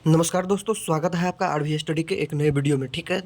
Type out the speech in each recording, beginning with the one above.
नमस्कार दोस्तों, स्वागत है आपका आरवी स्टडी के एक नए वीडियो में। ठीक है,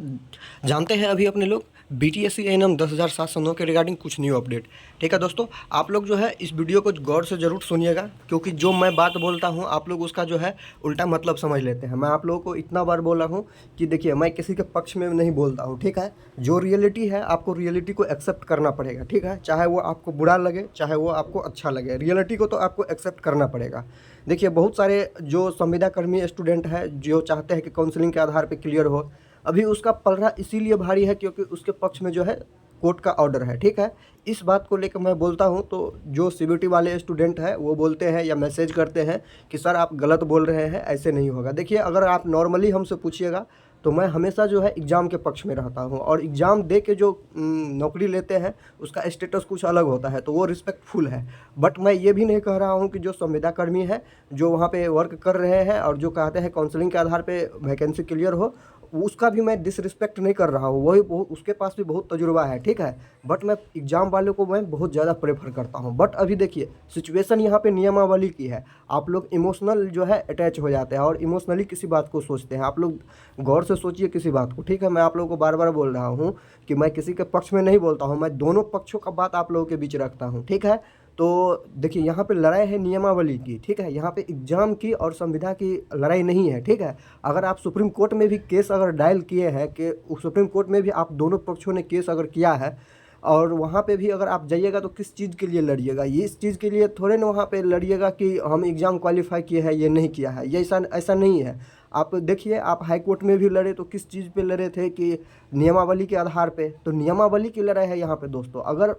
जानते हैं अभी अपने लोग बीटीएससी एएनएम 10,709 के रिगार्डिंग कुछ न्यू अपडेट। ठीक है दोस्तों, आप लोग जो है इस वीडियो को गौर से ज़रूर सुनिएगा, क्योंकि जो मैं बात बोलता हूँ आप लोग उसका जो है उल्टा मतलब समझ लेते हैं। मैं आप लोगों को इतना बार बोला हूँ कि देखिए, मैं किसी के पक्ष में नहीं बोलता हूँ। ठीक है, जो रियलिटी है आपको रियलिटी को एक्सेप्ट करना पड़ेगा। ठीक है, चाहे वो आपको बुरा लगे चाहे वो आपको अच्छा लगे, रियलिटी को तो आपको एक्सेप्ट करना पड़ेगा। देखिए, बहुत सारे जो संविदा कर्मी स्टूडेंट है जो चाहते हैं कि काउंसलिंग के आधार पे क्लियर हो, अभी उसका पलड़ा इसीलिए भारी है क्योंकि उसके पक्ष में जो है कोर्ट का ऑर्डर है। ठीक है, इस बात को लेकर मैं बोलता हूँ, तो जो सीबीटी वाले स्टूडेंट हैं वो बोलते हैं या मैसेज करते हैं कि सर आप गलत बोल रहे हैं, ऐसे नहीं होगा। देखिए, अगर आप नॉर्मली हमसे पूछिएगा तो मैं हमेशा जो है एग्ज़ाम के पक्ष में रहता हूँ, और एग्ज़ाम दे के जो नौकरी लेते हैं उसका स्टेटस कुछ अलग होता है, तो वो रिस्पेक्टफुल है। बट मैं ये भी नहीं कह रहा हूँ कि जो संविदा कर्मी है जो वहाँ पे वर्क कर रहे हैं और जो कहते हैं काउंसलिंग के आधार पे वैकेंसी क्लियर हो, उसका भी मैं डिसरिस्पेक्ट नहीं कर रहा हूँ। वही उसके पास भी बहुत तजुर्बा है। ठीक है, बट मैं एग्ज़ाम वालों को मैं बहुत ज़्यादा प्रेफर करता हूँ। बट अभी देखिए, सिचुएशन यहाँ पे नियमावली की है। आप लोग इमोशनल जो है अटैच हो जाते हैं और इमोशनली किसी बात को सोचते हैं। आप लोग गौर से सोचिए किसी बात को। ठीक है, मैं आप लोगों को बार बार बोल रहा हूँ कि मैं किसी के पक्ष में नहीं बोलता हूँ, मैं दोनों पक्षों का बात आप लोगों के बीच रखता हूँ। ठीक है, तो देखिए, यहाँ पे लड़ाई है नियमावली की। ठीक है, यहाँ पे एग्ज़ाम की और संविदा की लड़ाई नहीं है। ठीक है, अगर आप सुप्रीम कोर्ट में भी केस अगर डायल किए हैं कि सुप्रीम कोर्ट में भी आप दोनों पक्षों ने केस अगर किया है, और वहाँ पे भी अगर आप जाइएगा तो किस चीज़ के लिए लड़िएगा? ये इस चीज़ के लिए थोड़े ना वहाँ पे लड़िएगा कि हम एग्ज़ाम क्वालिफाई किए हैं, ये नहीं किया है। ये ऐसा ऐसा नहीं है। आप देखिए, आप हाई कोर्ट में भी लड़े तो किस चीज़ पे लड़े थे कि नियमावली के आधार पे। तो नियमावली की लड़ाई है यहाँ पे दोस्तों। अगर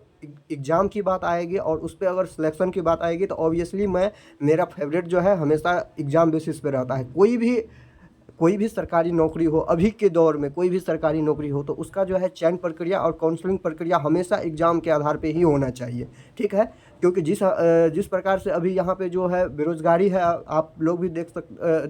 एग्ज़ाम की बात आएगी और उस पर अगर सिलेक्शन की बात आएगी तो ऑब्वियसली मेरा फेवरेट जो है हमेशा एग्ज़ाम बेसिस पे रहता है। कोई भी सरकारी नौकरी हो, अभी के दौर में कोई भी सरकारी नौकरी हो तो उसका जो है चयन प्रक्रिया और काउंसलिंग प्रक्रिया हमेशा एग्ज़ाम के आधार पे ही होना चाहिए। ठीक है, क्योंकि जिस प्रकार से अभी यहाँ पे जो है बेरोज़गारी है, आप लोग भी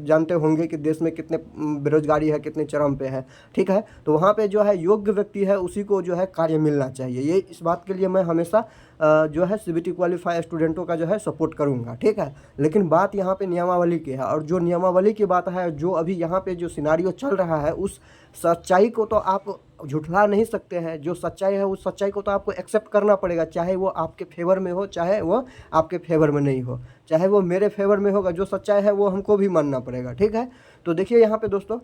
जानते होंगे कि देश में कितने बेरोज़गारी है, कितने चरम पे है। ठीक है, तो वहाँ पे जो है योग्य व्यक्ति है उसी को जो है कार्य मिलना चाहिए। ये इस बात के लिए मैं हमेशा जो है सीबीटी क्वालिफाई स्टूडेंटों का जो है सपोर्ट करूँगा। ठीक है, लेकिन बात यहाँ पे नियमावली की है, और जो नियमावली की बात है, जो अभी यहाँ पे जो सिनारियो चल रहा है, उस सच्चाई को तो आप झुठला नहीं सकते हैं। जो सच्चाई है उस सच्चाई को तो आपको एक्सेप्ट करना पड़ेगा, चाहे वो आपके फेवर में हो चाहे वो आपके फेवर में नहीं हो, चाहे वो मेरे फेवर में होगा। जो सच्चाई है वो हमको भी मानना पड़ेगा। ठीक है, तो देखिए यहाँ पे दोस्तों,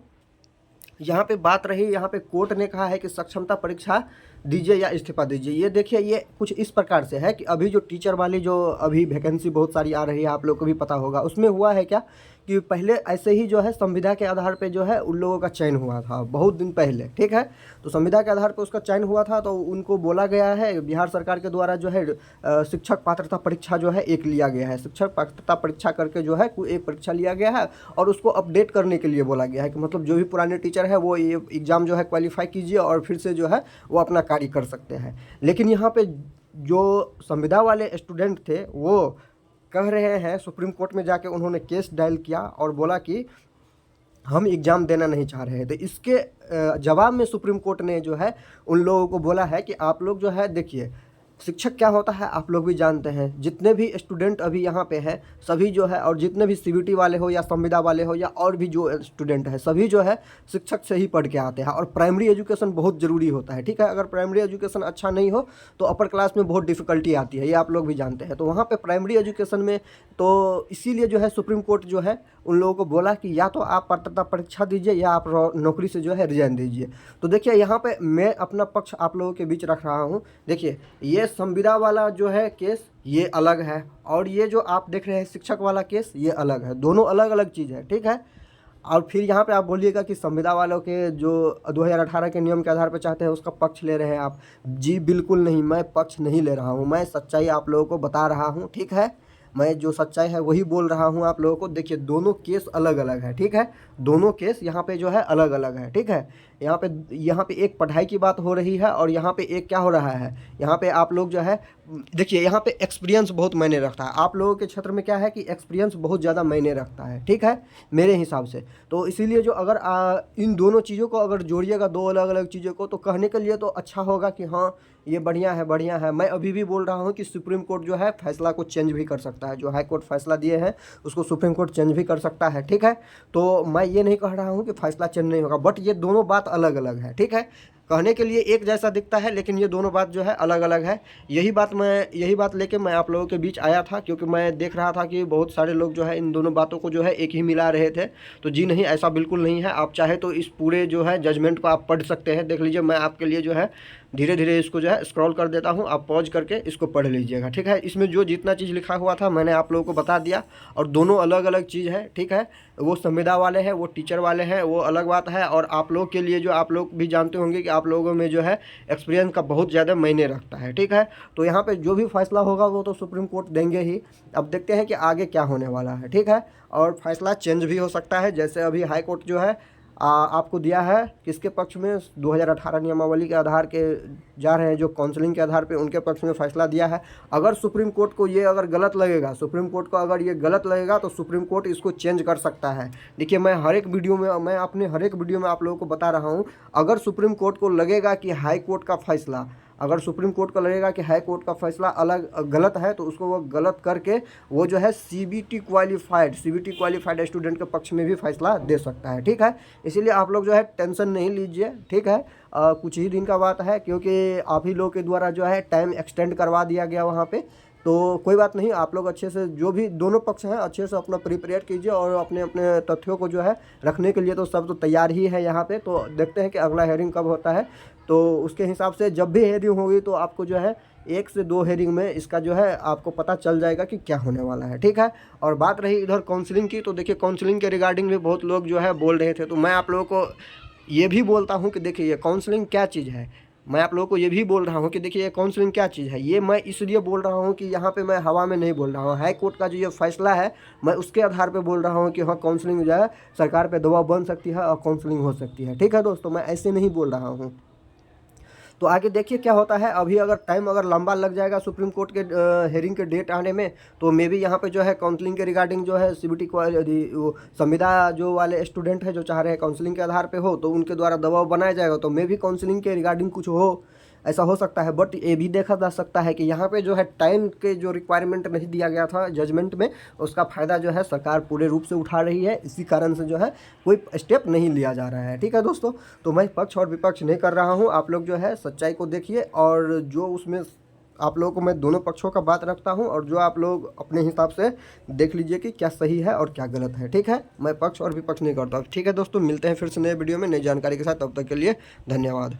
यहाँ पे बात रही, यहाँ पे कोर्ट ने कहा है कि सक्षमता परीक्षा दीजिए या इस्तीफा दीजिए। ये देखिए, ये कुछ इस प्रकार से है कि अभी जो टीचर वाली जो अभी वैकेंसी बहुत सारी आ रही है, आप लोग को भी पता होगा, उसमें हुआ है क्या कि पहले ऐसे ही जो है संविदा के आधार पे जो है उन लोगों का चयन हुआ था बहुत दिन पहले। ठीक है, तो संविदा के आधार पे उसका चयन हुआ था, तो उनको बोला गया है बिहार सरकार के द्वारा जो है शिक्षक पात्रता परीक्षा जो है एक लिया गया है। शिक्षक पात्रता परीक्षा करके जो है कोई एक परीक्षा लिया गया है, और उसको अपडेट करने के लिए बोला गया है कि मतलब जो भी पुराने टीचर है वो ये एग्ज़ाम जो है क्वालिफाई कीजिए और फिर से जो है वो अपना कार्य कर सकते हैं। लेकिन यहाँ पे जो संविदा वाले स्टूडेंट थे वो कह रहे हैं, सुप्रीम कोर्ट में जाके उन्होंने केस डायल किया और बोला कि हम एग्ज़ाम देना नहीं चाह रहे हैं। तो इसके जवाब में सुप्रीम कोर्ट ने जो है उन लोगों को बोला है कि आप लोग जो है देखिए, शिक्षक क्या होता है आप लोग भी जानते हैं। जितने भी स्टूडेंट अभी यहाँ पे हैं सभी जो है, और जितने भी सीबीटी वाले हो या संविदा वाले हो या और भी जो स्टूडेंट है, सभी जो है शिक्षक से ही पढ़ के आते हैं, और प्राइमरी एजुकेशन बहुत ज़रूरी होता है। ठीक है, अगर प्राइमरी एजुकेशन अच्छा नहीं हो तो अपर क्लास में बहुत डिफ़िकल्टी आती है, ये आप लोग भी जानते हैं। तो वहाँ पे प्राइमरी एजुकेशन में तो इसीलिए जो है सुप्रीम कोर्ट जो है उन लोगों को बोला कि या तो आप पात्रता परीक्षा दीजिए या आप नौकरी से जो है रिजाइन दीजिए। तो देखिए, यहाँ पे मैं अपना पक्ष आप लोगों के बीच रख रहा हूँ। देखिए, ये संविदा वाला जो है केस ये अलग है, और ये जो आप देख रहे हैं शिक्षक वाला केस ये अलग है। दोनों अलग अलग चीज़ है। ठीक है, और फिर यहाँ पे आप बोलिएगा कि संविदा वालों के जो 2018 के नियम के आधार पर चाहते हैं उसका पक्ष ले रहे हैं आप। जी बिल्कुल नहीं, मैं पक्ष नहीं ले रहा हूँ, मैं सच्चाई आप लोगों को बता रहा हूँ। ठीक है, मैं जो सच्चाई है वही बोल रहा हूँ आप लोगों को। देखिए, दोनों केस अलग अलग है। ठीक है, दोनों केस यहाँ पे जो है अलग अलग है। ठीक है, यहाँ पे एक पढ़ाई की बात हो रही है और यहाँ पे एक क्या हो रहा है, यहाँ पे आप लोग जो है देखिए यहाँ पे एक्सपीरियंस बहुत मायने रखता है। आप लोगों के क्षेत्र में क्या है कि एक्सपीरियंस बहुत ज़्यादा मायने रखता है, ठीक है, मेरे हिसाब से। तो इसीलिए जो अगर इन दोनों चीज़ों को अगर जोड़िएगा, दो अलग अलग चीज़ों को, तो कहने के लिए तो अच्छा होगा कि हाँ ये बढ़िया है, बढ़िया है। मैं अभी भी बोल रहा हूँ कि सुप्रीम कोर्ट जो है फैसला को चेंज भी कर सकता है, जो हाई कोर्ट फैसला दिए हैं उसको सुप्रीम कोर्ट चेंज भी कर सकता है, ठीक है। तो मैं ये नहीं कह रहा हूँ कि फैसला चेंज नहीं होगा, बट ये दोनों बात अलग अलग है, ठीक है। कहने के लिए एक जैसा दिखता है लेकिन ये दोनों बात जो है अलग अलग है। यही बात लेके मैं आप लोगों के बीच आया था, क्योंकि मैं देख रहा था कि बहुत सारे लोग जो है इन दोनों बातों को जो है एक ही मिला रहे थे। तो जी नहीं, ऐसा बिल्कुल नहीं है। आप चाहे तो इस पूरे जो है जजमेंट को आप पढ़ सकते हैं, देख लीजिए। मैं आपके लिए जो है धीरे धीरे इसको जो है स्क्रॉल कर देता हूँ, आप पॉज करके इसको पढ़ लीजिएगा, ठीक है। इसमें जो जितना चीज़ लिखा हुआ था मैंने आप लोगों को बता दिया, और दोनों अलग अलग चीज़ है, ठीक है। वो संविदा वाले हैं, वो टीचर वाले हैं, वो अलग बात है। और आप लोग के लिए जो आप लोग भी जानते होंगे कि आप लोगों में जो है एक्सपीरियंस का बहुत ज़्यादा मायने रखता है, ठीक है। तो यहाँ पे जो भी फैसला होगा वो तो सुप्रीम कोर्ट देंगे ही। अब देखते हैं कि आगे क्या होने वाला है, ठीक है। और फैसला चेंज भी हो सकता है, जैसे अभी हाई कोर्ट जो है आपको दिया है किसके पक्ष में, 2018 नियमावली के आधार के जा रहे हैं जो काउंसलिंग के आधार पे, उनके पक्ष में फैसला दिया है। अगर सुप्रीम कोर्ट को ये अगर गलत लगेगा, सुप्रीम कोर्ट को अगर ये गलत लगेगा तो सुप्रीम कोर्ट इसको चेंज कर सकता है। देखिए मैं अपने हर एक वीडियो में आप लोगों को बता रहा हूँ, अगर सुप्रीम कोर्ट को लगेगा कि हाई कोर्ट का फैसला, अगर सुप्रीम कोर्ट को लगेगा कि हाई कोर्ट का फैसला गलत है, तो उसको वो गलत करके वो जो है सीबीटी क्वालिफाइड स्टूडेंट के पक्ष में भी फैसला दे सकता है, ठीक है। इसीलिए आप लोग जो है टेंशन नहीं लीजिए, ठीक है। कुछ ही दिन का बात है, क्योंकि आप ही लोग के द्वारा जो है टाइम एक्सटेंड करवा दिया गया वहाँ पे। तो कोई बात नहीं, आप लोग अच्छे से जो भी दोनों पक्ष हैं अच्छे से अपना प्रिपेयर कीजिए, और अपने अपने तथ्यों को जो है रखने के लिए तो सब तो तैयार ही है यहाँ पे। तो देखते हैं कि अगला हेयरिंग कब होता है, तो उसके हिसाब से जब भी हेयरिंग होगी तो आपको जो है 1 से 2 हेयरिंग में इसका जो है आपको पता चल जाएगा कि क्या होने वाला है, ठीक है। और बात रही इधर काउंसलिंग की, तो देखिए काउंसलिंग के रिगार्डिंग भी बहुत लोग जो है बोल रहे थे। तो मैं आप लोगों को ये भी बोलता हूँ कि देखिए ये काउंसलिंग क्या चीज़ है। मैं आप लोगों को ये भी बोल रहा हूँ कि देखिए ये काउंसलिंग क्या चीज़ है। ये मैं इसलिए बोल रहा हूँ कि यहाँ पे मैं हवा में नहीं बोल रहा हूँ। हाई कोर्ट का जो ये फैसला है मैं उसके आधार पे बोल रहा हूँ कि हाँ काउंसलिंग जो है सरकार पे दबाव बन सकती है और काउंसलिंग हो सकती है, ठीक है दोस्तों। मैं ऐसे नहीं बोल रहा हूँ। तो आगे देखिए क्या होता है। अभी अगर टाइम लंबा लग जाएगा सुप्रीम कोर्ट के हेयरिंग के डेट आने में, तो मे भी यहाँ पे जो है काउंसलिंग के रिगार्डिंग जो है सीबीटी वो संविदा जो वाले स्टूडेंट है जो चाह रहे हैं काउंसलिंग के आधार पे हो, तो उनके द्वारा दबाव बनाया जाएगा। तो मे भी काउंसलिंग के रिगार्डिंग कुछ हो, ऐसा हो सकता है। बट ये भी देखा जा सकता है कि यहाँ पे जो है टाइम के जो रिक्वायरमेंट नहीं दिया गया था जजमेंट में, उसका फ़ायदा जो है सरकार पूरे रूप से उठा रही है। इसी कारण से जो है कोई स्टेप नहीं लिया जा रहा है, ठीक है दोस्तों। तो मैं पक्ष और विपक्ष नहीं कर रहा हूँ, आप लोग जो है सच्चाई को देखिए, और जो उसमें आप लोगों को मैं दोनों पक्षों का बात रखता हूं, और जो आप लोग अपने हिसाब से देख लीजिए कि क्या सही है और क्या गलत है, ठीक है। मैं पक्ष और विपक्ष नहीं करता, ठीक है दोस्तों। मिलते हैं फिर से नए वीडियो में नई जानकारी के साथ, तब तक के लिए धन्यवाद।